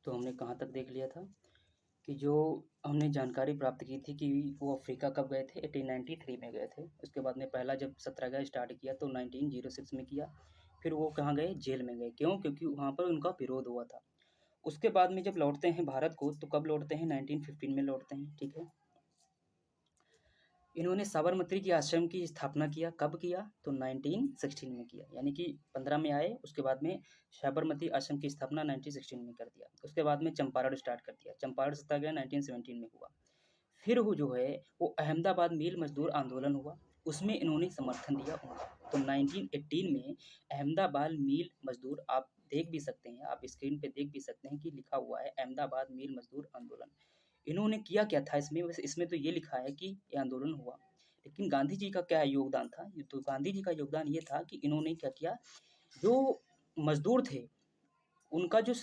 तो हमने कहाँ तक देख लिया था कि जो हमने जानकारी प्राप्त की थी कि वो अफ्रीका कब गए थे, 1893 में गए थे। उसके बाद में पहला जब सत्याग्रह स्टार्ट किया तो 1906 में किया। फिर वो कहाँ गए, जेल में गए। क्यों? क्योंकि वहाँ पर उनका विरोध हुआ था। उसके बाद में जब लौटते हैं भारत को तो कब लौटते हैं, 1915 में लौटते हैं। ठीक है। इन्होंने साबरमती के आश्रम की स्थापना किया। कब किया? तो 1916 में किया। यानी कि 15 में आए, उसके बाद में साबरमती आश्रम की स्थापना 1916 में कर दिया। उसके बाद में चंपारण स्टार्ट कर दिया। चंपारण सत्याग्रह 1917 में हुआ। फिर वो जो है वो अहमदाबाद मिल मजदूर आंदोलन हुआ, उसमें इन्होंने समर्थन दिया उनका। तो 1918 में अहमदाबाद मिल मजदूर, आप देख भी सकते हैं, आप स्क्रीन पे देख भी सकते हैं कि लिखा हुआ है अहमदाबाद मिल मजदूर आंदोलन। इन्होंने किया क्या था इसमें? बस इसमें तो ये लिखा है कि ये आंदोलन हुआ, लेकिन गांधी जी का क्या योगदान था? तो गांधी जी का योगदान ये था कि इन्होंने क्या किया, जो मजदूर थे उनका जो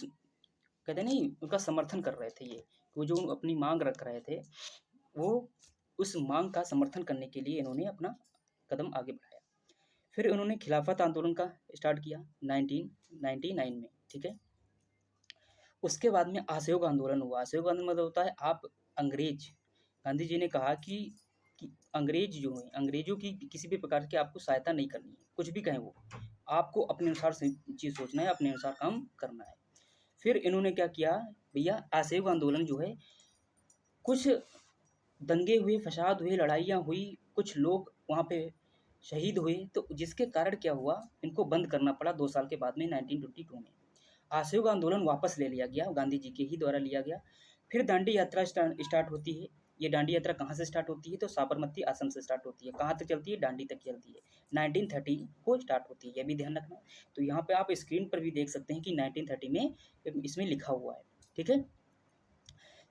कहते नहीं, उनका समर्थन कर रहे थे ये, वो जो अपनी मांग रख रहे थे, वो उस मांग का समर्थन करने के लिए इन्होंने अपना कदम आगे बढ़ाया। फिर उन्होंने खिलाफत आंदोलन का स्टार्ट किया 1999 में। ठीक है। उसके बाद में असहयोग आंदोलन हुआ। असहयोग आंदोलन मतलब होता है आप अंग्रेज, गांधी जी ने कहा कि अंग्रेज जो है, अंग्रेजों की किसी भी प्रकार की आपको सहायता नहीं करनी है, कुछ भी कहें वो, आपको अपने अनुसार से चीज़ सोचना है, अपने अनुसार काम करना है। फिर इन्होंने क्या किया भैया, असहयोग आंदोलन जो है, कुछ दंगे हुए, फसाद हुए, लड़ाइयाँ हुई, कुछ लोग वहाँ पे शहीद हुए, तो जिसके कारण क्या हुआ, इनको बंद करना पड़ा 2 साल के बाद में 1922 में। असहयोग आंदोलन वापस ले लिया गया, गांधी जी के ही द्वारा लिया गया। फिर दांडी यात्रा स्टार्ट होती है। ये दांडी यात्रा कहाँ से स्टार्ट होती है? तो साबरमती आश्रम से स्टार्ट होती है। कहाँ तक चलती है? दांडी तक चलती है। 1930 को स्टार्ट होती है, ये भी ध्यान रखना। तो यहाँ पे आप स्क्रीन पर भी देख सकते हैं कि 1930 में इसमें लिखा हुआ है। ठीक है।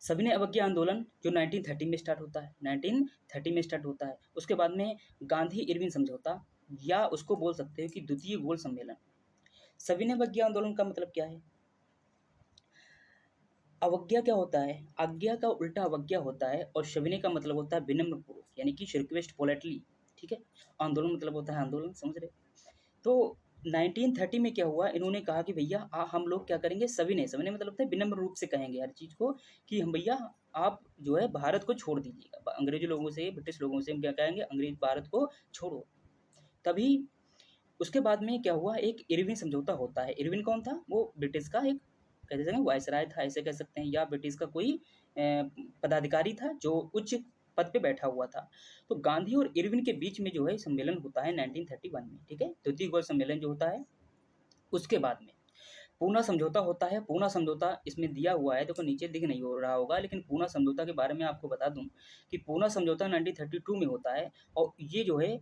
सविनय अवज्ञा आंदोलन जो 1930 में स्टार्ट होता है, 1930 में स्टार्ट होता है। उसके बाद में गांधी इरविन समझौता, या उसको बोल सकते हो कि द्वितीय गोल सम्मेलन। सविनय अवज्ञा आंदोलन का मतलब क्या है? अवज्ञा क्या होता है? आज्ञा का उल्टा अवज्ञा होता है, और सविनय का मतलब होता है विनम्र पूर्वक, यानी कि रिक्वेस्ट पोलाइटली। ठीक है। आंदोलन मतलब होता है आंदोलन, समझ रहे? तो 1930 में क्या हुआ, इन्होंने कहा कि भैया हम लोग क्या करेंगे, सविनय, सविनय मतलब होता है विनम्र रूप से कहेंगे हर चीज़ को कि हम भैया आप जो है भारत को छोड़ दीजिएगा, अंग्रेजी लोगों से, ब्रिटिश लोगों से हम क्या कहेंगे, अंग्रेज भारत को छोड़ो। तभी उसके बाद में क्या हुआ, एक इरविन समझौता होता है। इरविन कौन था? वो ब्रिटिश का एक कह सकते हैं वायसराय था, ऐसे कह सकते हैं, या ब्रिटिश का कोई पदाधिकारी था जो उच्च पद पे बैठा हुआ था। तो गांधी और इरविन के बीच में जो है सम्मेलन होता है 1931 में। ठीक है। द्वितीय गोल सम्मेलन जो होता है, उसके बाद में पूना समझौता होता है। पूना समझौता इसमें दिया हुआ है, देखो नीचे दिख नहीं हो रहा होगा, लेकिन पूना समझौता के बारे में आपको बता दूं कि पूना समझौता 1932 में होता है। और ये जो है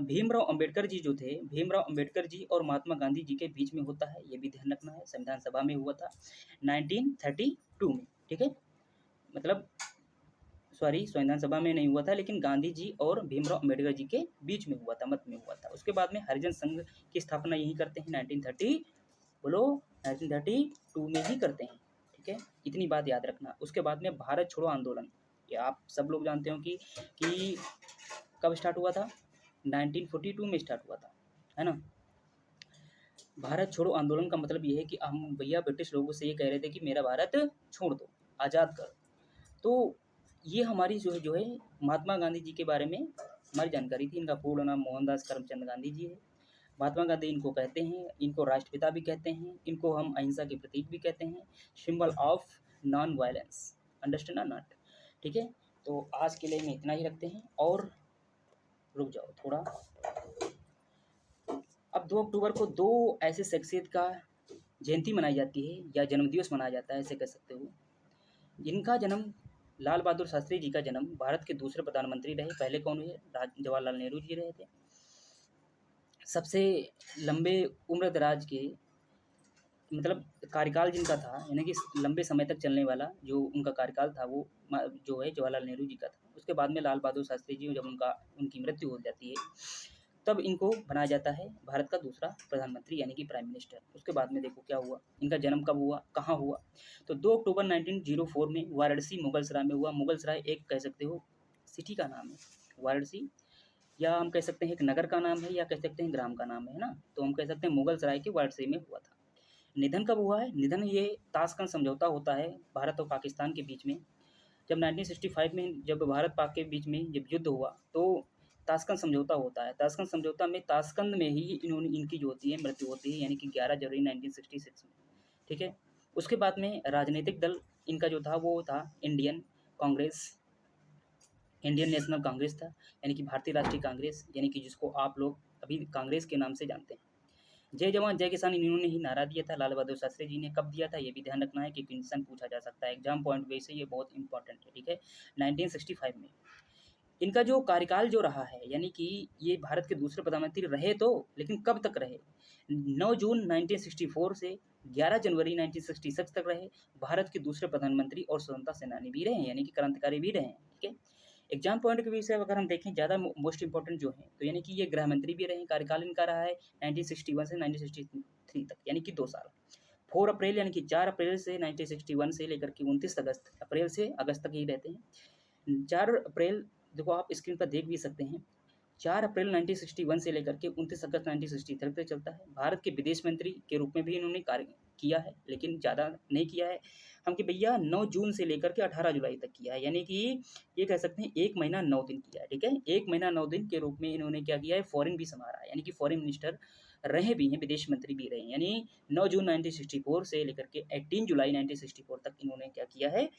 भीमराव अंबेडकर जी जो थे, भीमराव अंबेडकर जी और महात्मा गांधी जी के बीच में होता है, ये भी ध्यान रखना है। संविधान सभा में हुआ था 1932 में। ठीक है। मतलब सॉरी, संविधान सभा में नहीं हुआ था, लेकिन गांधी जी और भीमराव अंबेडकर जी के बीच में हुआ था, मत में हुआ था। उसके बाद में हरिजन संघ की स्थापना यही करते हैं 1930, बोलो, 1932 में ही करते हैं। ठीक है। इतनी बात याद रखना। उसके बाद में भारत छोड़ो आंदोलन, ये आप सब लोग जानते हो कि कब स्टार्ट हुआ था, 1942 में स्टार्ट हुआ था, है ना। भारत छोड़ो आंदोलन का मतलब ये है कि हम भैया ब्रिटिश लोगों से ये कह रहे थे कि मेरा भारत छोड़ दो, आज़ाद कर। तो ये हमारी जो है महात्मा गांधी जी के बारे में हमारी जानकारी थी। इनका पूर्ण नाम मोहनदास करमचंद गांधी जी है। महात्मा गांधी इनको कहते हैं, इनको राष्ट्रपिता भी कहते हैं, इनको हम अहिंसा के प्रतीक भी कहते हैं, symbol of non violence. Understand not? ठीक है। तो आज के लिए में इतना ही रखते हैं, और रुक जाओ थोड़ा। अब 2 अक्टूबर को दो ऐसे शख्सियत का जयंती मनाई जाती है, या जन्मदिवस मनाया जाता है, ऐसे कह सकते हो, जिनका जन्म, लाल बहादुर शास्त्री जी का जन्म, भारत के दूसरे प्रधानमंत्री रहे। पहले कौन हुए? जवाहरलाल नेहरू जी रहे थे। सबसे लंबे उम्र दराज के, मतलब कार्यकाल जिनका था, यानी कि लंबे समय तक चलने वाला जो उनका कार्यकाल था, वो जो है जवाहरलाल नेहरू जी का था। उसके बाद में लाल बहादुर शास्त्री जी, जब उनकी मृत्यु हो जाती है, तब इनको बनाया जाता है भारत का दूसरा प्रधानमंत्री, यानी कि प्राइम मिनिस्टर। उसके बाद में देखो क्या हुआ, इनका जन्म कब हुआ, कहाँ हुआ। तो 2 अक्टूबर 1904 में वाराणसी मुगलसराय में हुआ। मुगलसराय एक कह सकते हो सिटी का नाम है, वाराणसी, या हम कह सकते हैं एक नगर का नाम है, या कह सकते हैं ग्राम का नाम है ना। तो हम कह सकते हैं मुगलसराय के वाराणसी में हुआ था। निधन कब हुआ है? निधन ये ताशकंद समझौता होता है भारत और पाकिस्तान के बीच में। जब 1965 में जब भारत पाक के बीच में जब युद्ध हुआ तो ताशकंद समझौता होता है। ताशकंद समझौता में ताशकंद में ही इनकी जो होती है मृत्यु होती है, यानी कि 11 जनवरी 1966 में। ठीक है। उसके बाद में राजनीतिक दल इनका जो था वो था Indian Congress, Indian national Congress था, यानी कि भारतीय राष्ट्रीय कांग्रेस, यानी कि जिसको आप लोग अभी कांग्रेस के नाम से जानते हैं। जय जवान जय किसान इन्होंने ही नारा दिया था। लाल बहादुर शास्त्री जी ने कब दिया था ये भी ध्यान रखना है कि क्वेश्चन पूछा जा सकता है एग्जाम पॉइंट वे से, ये बहुत इंपॉर्टेंट है। ठीक है। 1965 में इनका जो कार्यकाल जो रहा है, यानी कि ये भारत के दूसरे प्रधानमंत्री रहे तो, लेकिन कब तक रहे? 9 जून 1964 से 11 जनवरी 1966 तक रहे। भारत के दूसरे प्रधानमंत्री और स्वतंत्रता सेनानी भी रहे हैं, यानी कि क्रांतिकारी भी रहे हैं। ठीक है। एग्जाम पॉइंट के विषय अगर हम देखें ज़्यादा मोस्ट इंपॉर्टेंट जो है, तो यानी कि ये गृह मंत्री भी रहे हैं। कार्यकाल इनका रहा है 1961 से 1963 तक, यानी कि 2 साल। 4 अप्रैल यानी कि 4 अप्रैल से 1961 से लेकर के 29 अगस्त, अप्रैल से अगस्त तक ही रहते हैं। 4 अप्रैल देखो आप स्क्रीन पर देख भी सकते हैं। 4 अप्रैल 1961 से लेकर के 29 अगस्त 1963 तक चलता है। भारत के विदेश मंत्री के रूप में भी इन्होंने कार्य किया है, लेकिन ज़्यादा नहीं किया है। हम कि भैया 9 जून से लेकर के 18 जुलाई तक किया है, यानी कि ये कह सकते हैं 1 महीना 9 दिन किया है। ठीक है। 1 महीना 9 दिन के रूप में इन्होंने क्या किया है, फॉरेन भी संभाला है, यानी कि फॉरेन मिनिस्टर रहे भी हैं, विदेश मंत्री भी रहे हैं। यानी 9 जून 1964 से लेकर के 18 जुलाई 1964 तक इन्होंने क्या किया है,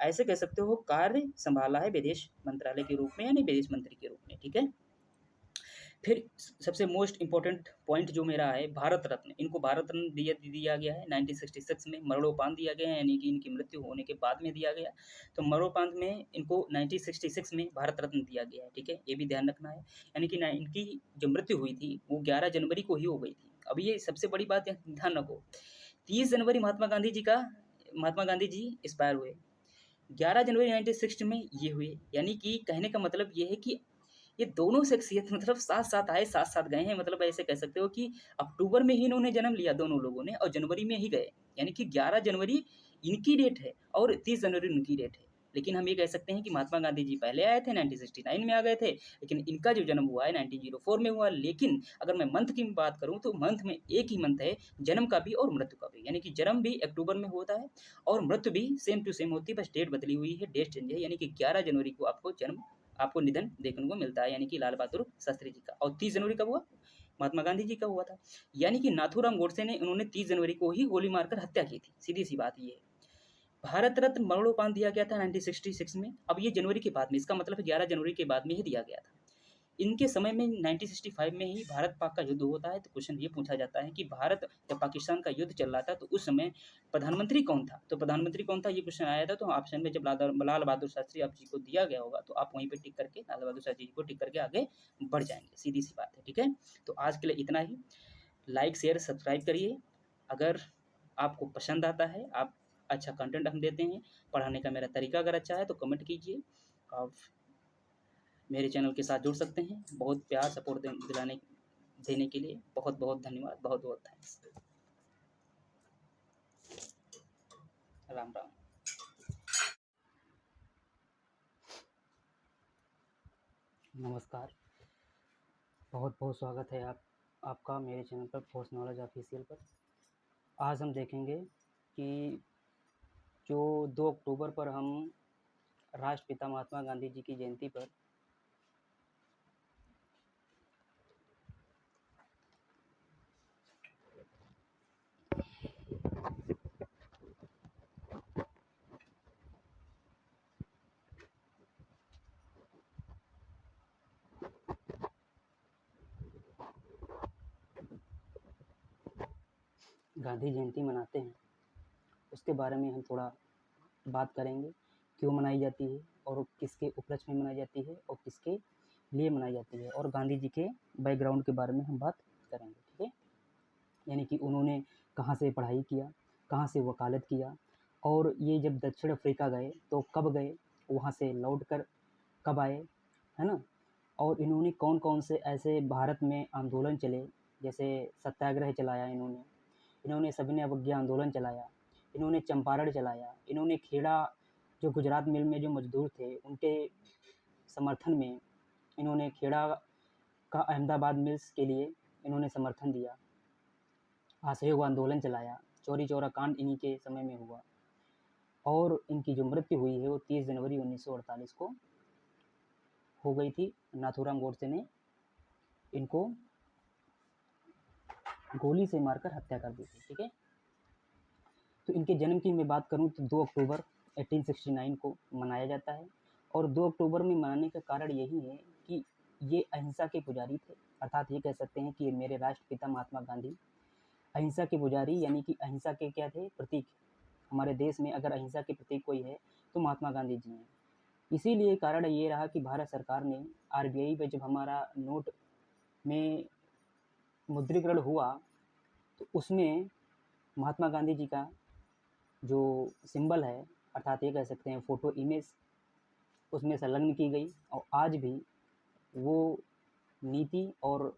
ऐसे कह सकते हो कार्य संभाला है विदेश मंत्रालय के रूप में, यानी विदेश मंत्री के रूप में। ठीक है। फिर सबसे मोस्ट इंपॉर्टेंट पॉइंट जो मेरा है, भारत रत्न। इनको भारत रत्न दिया गया है 1966 में। मरणोपरांत दिया गया है, यानी कि इनकी मृत्यु होने के बाद में दिया गया। तो मरणोपरांत में इनको 1966 में भारत रत्न दिया गया है। ठीक है। ये भी ध्यान रखना है, यानी कि इनकी जो मृत्यु हुई थी वो 11 जनवरी को ही हो गई थी। अब ये सबसे बड़ी बात ध्यान रखो, 30 जनवरी महात्मा गांधी जी एक्सपायर हुए, 11 जनवरी 1960 में ये हुए। यानी कि कहने का मतलब ये है कि ये दोनों शख्सियत मतलब साथ साथ आए, साथ साथ गए हैं। मतलब ऐसे कह सकते हो कि अक्टूबर में ही इन्होंने जन्म लिया दोनों लोगों ने, और जनवरी में ही गए, यानी कि 11 जनवरी इनकी डेट है और 30 जनवरी उनकी डेट है। लेकिन हम ये कह सकते हैं कि महात्मा गांधी जी पहले आए थे, 1969 में आ गए थे, लेकिन इनका जो जन्म हुआ है 1904 में हुआ। लेकिन अगर मैं मंथ की बात करूं तो मंथ में एक ही मंथ है जन्म का भी और मृत्यु का भी, यानी कि जन्म भी अक्टूबर में होता है और मृत्यु भी सेम टू सेम होती है, बस डेट बदली हुई है, डेट चेंज है। यानी कि 11 जनवरी को आपको निधन देखने को मिलता है, यानी कि लाल बहादुर शास्त्री जी का। और 30 जनवरी कब हुआ? महात्मा गांधी जी का हुआ था। यानी कि नाथूराम गोडसे ने उन्होंने 30 जनवरी को ही गोली मारकर हत्या की थी। सीधी सी बात ये है। भारत रत्न मरणोपरांत दिया गया था 1966 में। अब ये जनवरी के बाद में, इसका मतलब है 11 जनवरी के बाद में ही दिया गया था। इनके समय में 1965 में ही भारत पाक का युद्ध होता है। तो क्वेश्चन ये पूछा जाता है कि भारत जब पाकिस्तान का युद्ध चल रहा था तो उस समय प्रधानमंत्री कौन था? तो प्रधानमंत्री कौन था ये क्वेश्चन आया था। तो ऑप्शन में जब लाल बहादुर शास्त्री आप जी को दिया गया होगा तो आप वहीं पे टिक करके लाल बहादुर शास्त्री जी को टिक करके आगे बढ़ जाएंगे। सीधी सी बात है। ठीक है। तो आज के लिए इतना ही। लाइक शेयर सब्सक्राइब करिए। अगर आपको पसंद आता है, आप अच्छा कंटेंट हम देते हैं, पढ़ाने का मेरा तरीका अगर अच्छा है तो कमेंट कीजिए। आप मेरे चैनल के साथ जुड़ सकते हैं। बहुत प्यार सपोर्ट देने के लिए बहुत बहुत धन्यवाद, बहुत बहुत थैंक्स। राम राम। नमस्कार, बहुत बहुत स्वागत है आपका मेरे चैनल पर, फोर्स नॉलेज ऑफिशियल पर। आज हम देखेंगे कि जो 2 अक्टूबर पर हम राष्ट्रपिता महात्मा गांधी जी की जयंती पर गांधी जयंती मनाते हैं, उसके बारे में हम थोड़ा बात करेंगे। क्यों मनाई जाती है और किसके उपलक्ष्य में मनाई जाती है और किसके लिए मनाई जाती है, और गांधी जी के बैकग्राउंड के बारे में हम बात करेंगे। ठीक है। यानी कि उन्होंने कहाँ से पढ़ाई किया, कहाँ से वकालत किया, और ये जब दक्षिण अफ्रीका गए तो कब गए, वहाँ से लौट कर कब आए, है ना। और इन्होंने कौन कौन से ऐसे भारत में आंदोलन चले, जैसे सत्याग्रह चलाया इन्होंने सविनय अवज्ञा आंदोलन चलाया, इन्होंने चंपारण चलाया, इन्होंने खेड़ा जो गुजरात मिल में जो मजदूर थे उनके समर्थन में इन्होंने खेड़ा का अहमदाबाद मिल्स के लिए इन्होंने समर्थन दिया, असहयोग आंदोलन चलाया, चौरी चौरा कांड इन्हीं के समय में हुआ और इनकी जो मृत्यु हुई है वो 30 जनवरी 1948 को हो गई थी। नाथूराम गोडसे ने इनको गोली से मारकर हत्या कर दी थी। ठीक है, तो इनके जन्म की मैं बात करूं तो 2 अक्टूबर 1869 को मनाया जाता है और 2 अक्टूबर में मनाने का कारण यही है कि ये अहिंसा के पुजारी थे, अर्थात ये कह सकते हैं कि मेरे राष्ट्रपिता महात्मा गांधी अहिंसा के पुजारी यानी कि अहिंसा के क्या थे, प्रतीक। हमारे देश में अगर अहिंसा के प्रतीक कोई है तो महात्मा गांधी जी हैं। इसीलिए कारण ये रहा कि भारत सरकार ने आरबीआई पे जब हमारा नोट में मुद्रीकरण हुआ तो उसमें महात्मा गांधी जी का जो सिंबल है, अर्थात ये कह सकते हैं फ़ोटो इमेज, उसमें संलग्न की गई और आज भी वो नीति और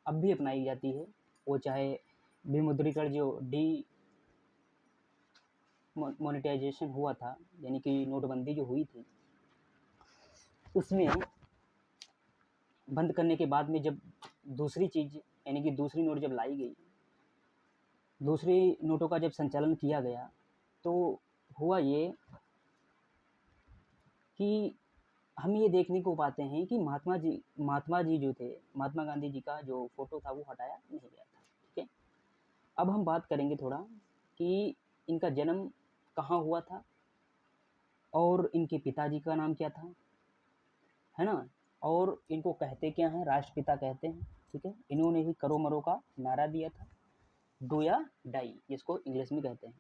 अब भी अपनाई जाती है। वो चाहे विमुद्रीकरण जो मोनेटाइजेशन हुआ था यानी कि नोटबंदी जो हुई थी, उसमें बंद करने के बाद में जब दूसरी चीज़ यानी कि दूसरी नोट जब लाई गई, दूसरी नोटों का जब संचालन किया गया तो हुआ ये कि हम ये देखने को पाते हैं कि महात्मा जी जो थे, महात्मा गांधी जी का जो फ़ोटो था वो हटाया नहीं गया था। ठीक है, अब हम बात करेंगे थोड़ा कि इनका जन्म कहाँ हुआ था और इनके पिताजी का नाम क्या था, है ना, और इनको कहते क्या हैं, राष्ट्रपिता कहते हैं। ठीक है, इन्होंने ही करो मरो का नारा दिया था, डू या डाई जिसको इंग्लिश में कहते हैं।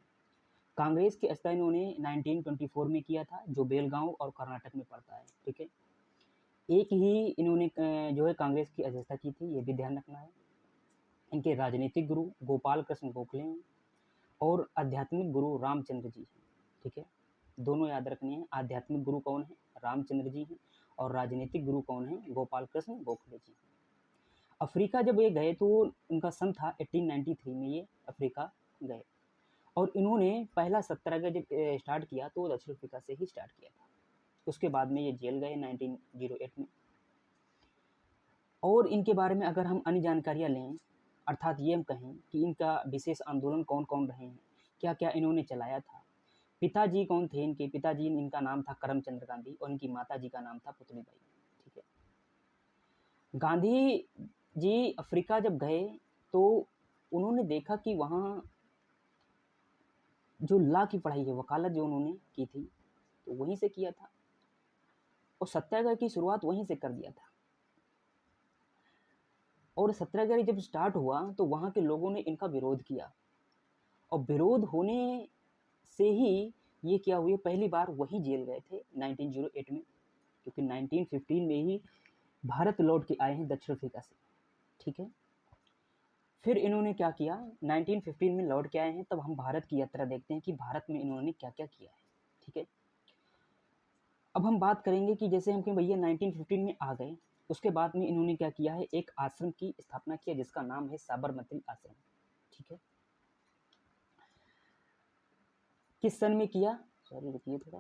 कांग्रेस की स्थापना इन्होंने 1924 में किया था जो बेलगांव और कर्नाटक में पड़ता है। ठीक है, एक ही इन्होंने जो है कांग्रेस की अध्यक्षता की थी, ये भी ध्यान रखना है। इनके राजनीतिक गुरु गोपाल कृष्ण गोखले हैं और आध्यात्मिक गुरु रामचंद्र जी हैं। ठीक है, दोनों याद रखने हैं। आध्यात्मिक गुरु कौन है, रामचंद्र जी हैं, और राजनीतिक गुरु कौन है, गोपाल कृष्ण गोखले जी। अफ्रीका जब ये गए तो उनका सन था 1893 में ये अफ्रीका गए और इन्होंने पहला सत्याग्रह जब स्टार्ट किया तो दक्षिण अफ्रीका से ही स्टार्ट किया था। उसके बाद में ये जेल गए 1908 में। और इनके बारे में अगर हम अन्य जानकारियाँ लें, अर्थात ये हम कहें कि इनका विशेष आंदोलन कौन कौन रहे हैं, क्या क्या इन्होंने चलाया था। पिताजी कौन थे इनके, पिताजी इनका नाम था करमचंद गांधी और इनकी माता जी का नाम था पुतलीबाई। ठीक है, गांधी जी अफ्रीका जब गए तो उन्होंने देखा कि वहाँ जो लॉ की पढ़ाई है, वकालत जो उन्होंने की थी तो वहीं से किया था और सत्याग्रह की शुरुआत वहीं से कर दिया था। और सत्याग्रह जब स्टार्ट हुआ तो वहाँ के लोगों ने इनका विरोध किया और विरोध होने से ही ये क्या हुए, पहली बार वही जेल गए थे 1908 में, क्योंकि 1915 में ही भारत लौट के आए हैं दक्षिण अफ्रीका से। ठीक है, फिर इन्होंने क्या किया, 1915 में लौट के आए हैं, तब हम भारत की यात्रा देखते हैं कि भारत में इन्होंने क्या क्या किया है। ठीक है, अब हम बात करेंगे कि जैसे हम कहें भैया 1915 में आ गए, उसके बाद में इन्होंने क्या किया है, एक आश्रम की स्थापना किया जिसका नाम है साबरमती आश्रम। ठीक है, किस सन में किया, सॉरी रुकिए थोड़ा,